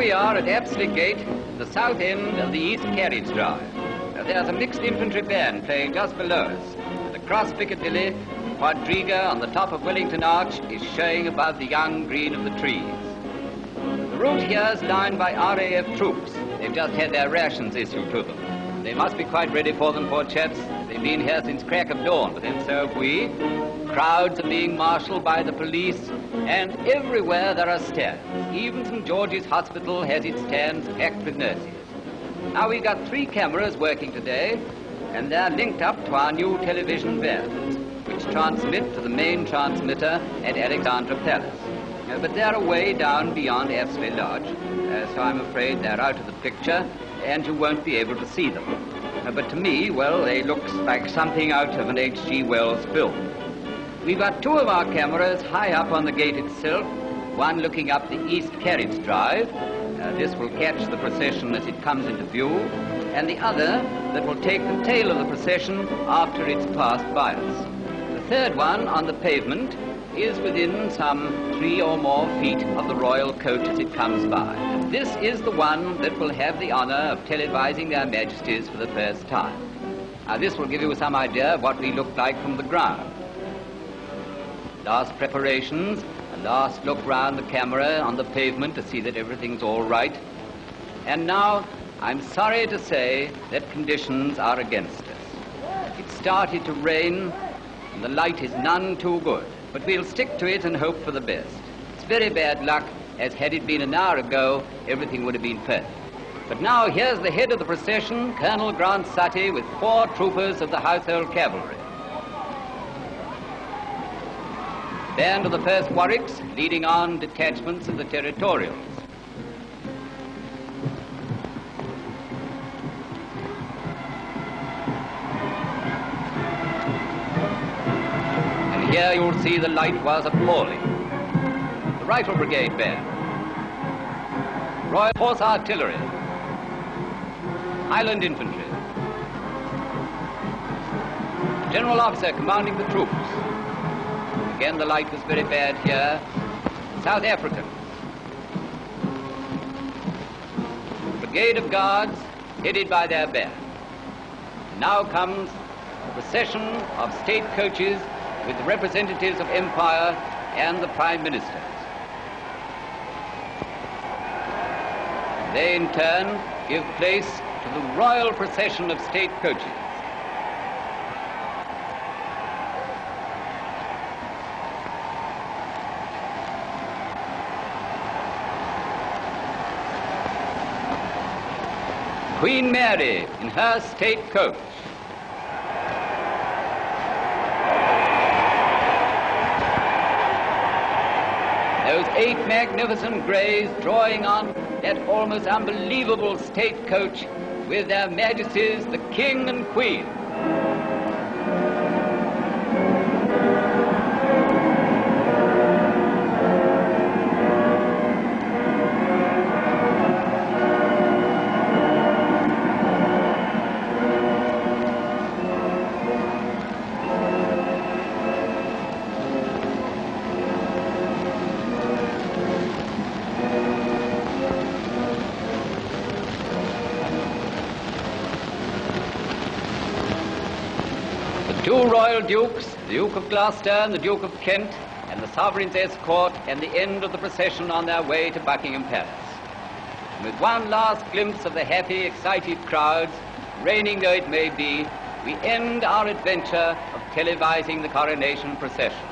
we are at Apsley Gate, the south end of the East Carriage Drive. There's a mixed infantry band playing just below us. And across Piccadilly, the quadriga on the top of Wellington Arch is showing above the young green of the trees. The route here is lined by RAF troops. They've just had their rations issued to them. They must be quite ready for them, poor chaps. They've been here since crack of dawn, but then so have we. Crowds are being marshalled by the police, and everywhere there are stands. Even St. George's Hospital has its stands packed with nurses. Now, we've got 3 cameras working today, and they're linked up to our new television vans, which transmit to the main transmitter at Alexandra Palace. But they're away down beyond Apsley Lodge, so I'm afraid they're out of the picture, and you won't be able to see them. But to me, well, they look like something out of an H.G. Wells film. We've got 2 of our cameras high up on the gate itself, one looking up the East Carriage Drive. This will catch the procession as it comes into view, and the other that will take the tail of the procession after it's passed by us. The third one on the pavement is within some 3 or more feet of the royal coach as it comes by. This is the one that will have the honor of televising their majesties for the first time. Now, this will give you some idea of what we look like from the ground. Last preparations, a last look round the camera on the pavement to see that everything's all right. And now, I'm sorry to say that conditions are against us. It started to rain, and the light is none too good. But we'll stick to it and hope for the best. It's very bad luck, as had it been an hour ago, everything would have been perfect. But now here's the head of the procession, Colonel Grant Sutty, with 4 troopers of the Household Cavalry. Band of the 1st Warwicks, leading on detachments of the Territorials. And here you'll see the light was appalling. The Rifle Brigade Band, Royal Horse Artillery, Highland Infantry, General Officer commanding the troops. Again, the light was very bad here. South Africans. Brigade of Guards, headed by their band. Now comes a procession of state coaches with the representatives of empire and the prime ministers. They, in turn, give place to the royal procession of state coaches. Queen Mary in her state coach. Those 8 magnificent greys drawing on that almost unbelievable state coach with their majesties, the King and Queen. The 2 royal dukes, the Duke of Gloucester and the Duke of Kent, and the sovereign's escort, and the end of the procession on their way to Buckingham Palace. And with one last glimpse of the happy, excited crowds, raining though it may be, we end our adventure of televising the coronation procession.